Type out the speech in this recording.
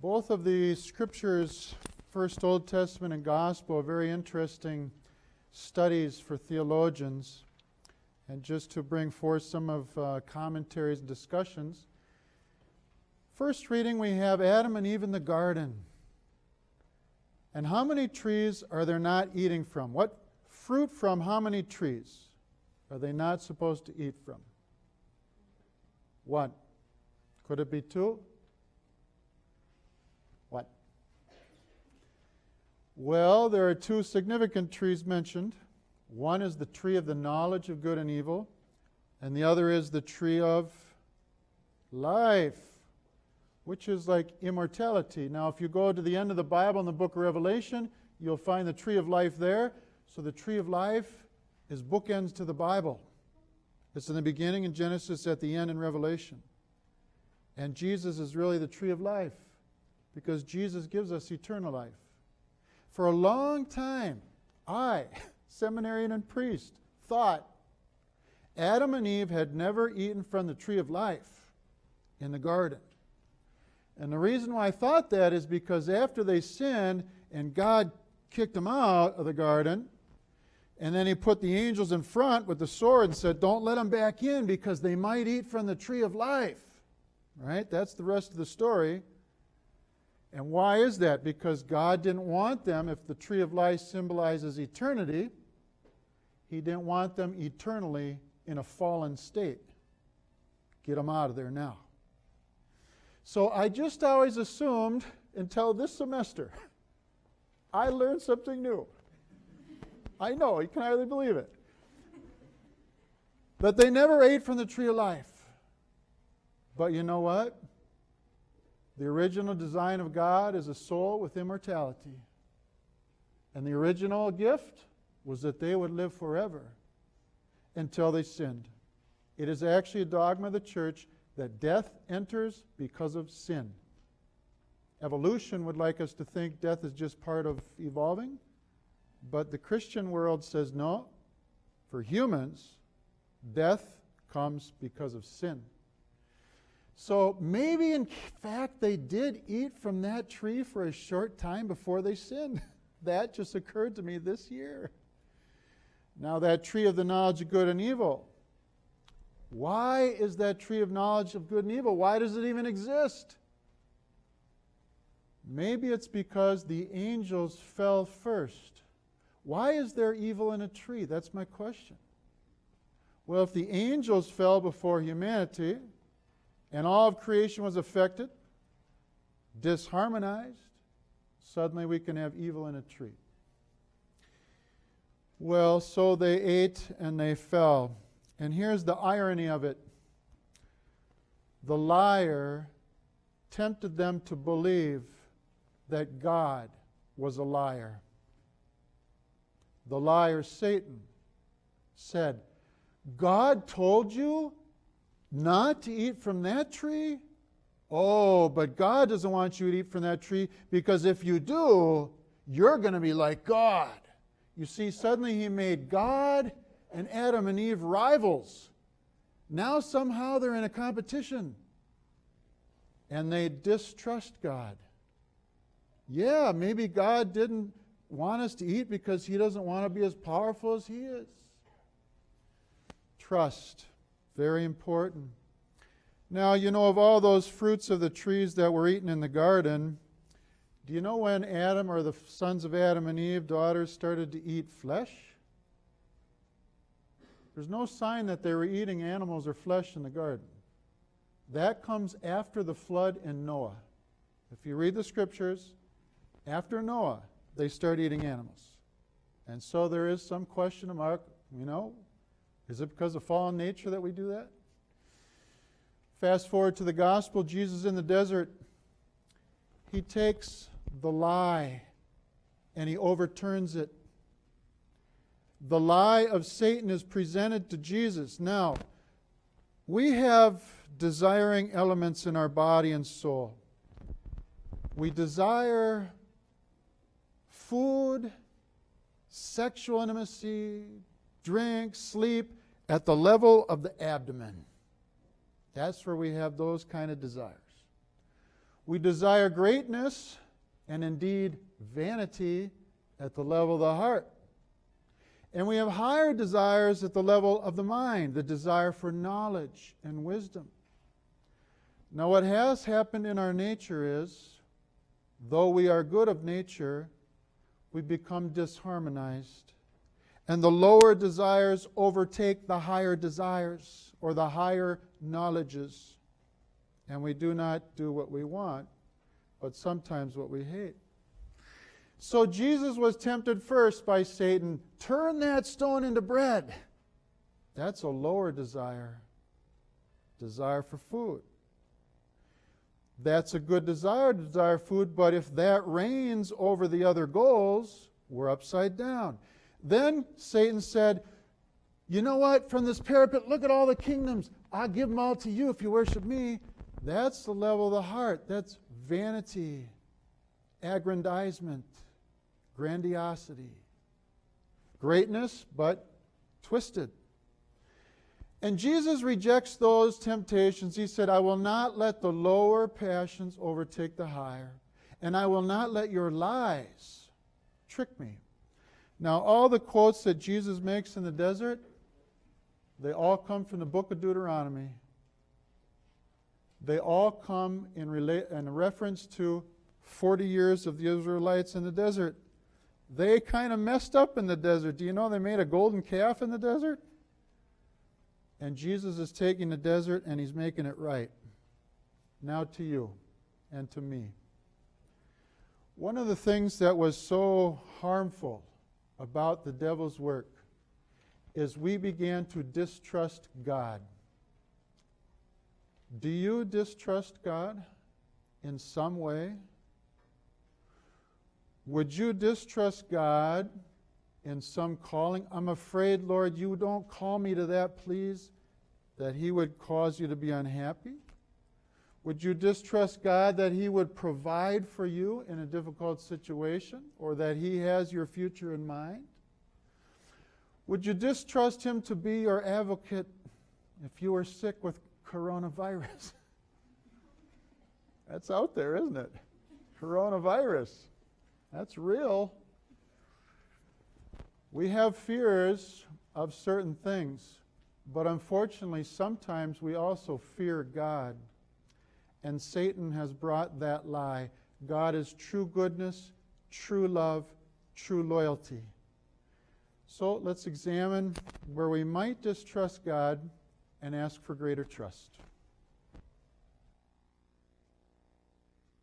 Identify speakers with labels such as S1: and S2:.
S1: Both of the scriptures, First Old Testament and Gospel, are very interesting studies for theologians. And just to bring forth some of commentaries and discussions. First reading, we have Adam and Eve in the garden. And how many trees are they not eating from? What fruit from how many trees are they not supposed to eat from? One. Could it be two? What? Well, there are two significant trees mentioned. One is the tree of the knowledge of good and evil, and the other is the tree of life, which is like immortality. Now, if you go to the end of the Bible in the book of Revelation, you'll find the tree of life there. So the tree of life is bookends to the Bible. It's in the beginning in Genesis, at the end in Revelation. And Jesus is really the tree of life, because Jesus gives us eternal life. For a long time, I, seminarian and priest, thought Adam and Eve had never eaten from the tree of life in the garden. And the reason why I thought that is because after they sinned and God kicked them out of the garden, and then he put the angels in front with the sword and said, don't let them back in because they might eat from the tree of life. Right? That's the rest of the story. And why is that? Because God didn't want them, if the tree of life symbolizes eternity, he didn't want them eternally in a fallen state. Get them out of there now. So I just always assumed, until this semester, I learned something new. I know, you can hardly believe it. That they never ate from the tree of life. But you know what? The original design of God is a soul with immortality. And the original gift was that they would live forever until they sinned. It is actually a dogma of the church that death enters because of sin. Evolution would like us to think death is just part of evolving, but the Christian world says no. For humans, death comes because of sin. So maybe in fact they did eat from that tree for a short time before they sinned. That just occurred to me this year. Now that tree of the knowledge of good and evil. Why is that tree of knowledge of good and evil? Why does it even exist? Maybe it's because the angels fell first. Why is there evil in a tree? That's my question. Well, if the angels fell before humanity, and all of creation was affected, disharmonized, suddenly we can have evil in a tree. Well, so they ate and they fell. And here's the irony of it. The liar tempted them to believe that God was a liar. The liar, Satan, said, God told you not to eat from that tree? Oh, but God doesn't want you to eat from that tree, because if you do, you're going to be like God. You see, suddenly he made God and Adam and Eve rivals. Now somehow they're in a competition. And they distrust God. Yeah, maybe God didn't want us to eat because he doesn't want to be as powerful as he is. Trust. Very important. Now, you know, of all those fruits of the trees that were eaten in the garden, do you know when Adam, or the sons of Adam and Eve, daughters, started to eat flesh? There's no sign that they were eating animals or flesh in the garden. That comes after the flood in Noah. If you read the scriptures, after Noah, they start eating animals. And so there is some question mark, you know, is it because of fallen nature that we do that? Fast forward to the gospel, Jesus in the desert, he takes the lie and he overturns it. The lie of Satan is presented to Jesus. Now, we have desiring elements in our body and soul. We desire food, sexual intimacy, drink, sleep at the level of the abdomen. That's where we have those kind of desires. We desire greatness and indeed vanity at the level of the heart. And we have higher desires at the level of the mind, the desire for knowledge and wisdom. Now, what has happened in our nature is, though we are good of nature, we become disharmonized. And the lower desires overtake the higher desires or the higher knowledges. And we do not do what we want, but sometimes what we hate. So Jesus was tempted first by Satan. Turn that stone into bread. That's a lower desire. Desire for food. That's a good desire to desire food, but if that reigns over the other goals, we're upside down. Then Satan said, you know what? From this parapet, look at all the kingdoms. I'll give them all to you if you worship me. That's the level of the heart. That's vanity, aggrandizement, grandiosity. Greatness, but twisted. And Jesus rejects those temptations. He said, I will not let the lower passions overtake the higher, and I will not let your lies trick me. Now, all the quotes that Jesus makes in the desert, they all come from the book of Deuteronomy. They all come in reference to 40 years of the Israelites in the desert. They kind of messed up in the desert. Do you know they made a golden calf in the desert? And Jesus is taking the desert and he's making it right. Now to you and to me. One of the things that was so harmful about the devil's work is we began to distrust God. Do you distrust God in some way? Would you distrust God in some calling? I'm afraid, Lord, you don't call me to that, please, that he would cause you to be unhappy? Would you distrust God that he would provide for you in a difficult situation, or that he has your future in mind? Would you distrust him to be your advocate if you were sick with coronavirus? That's out there, isn't it? Coronavirus. That's real. We have fears of certain things, but unfortunately, sometimes we also fear God. And Satan has brought that lie. God is true goodness, true love, true loyalty. So let's examine where we might distrust God and ask for greater trust.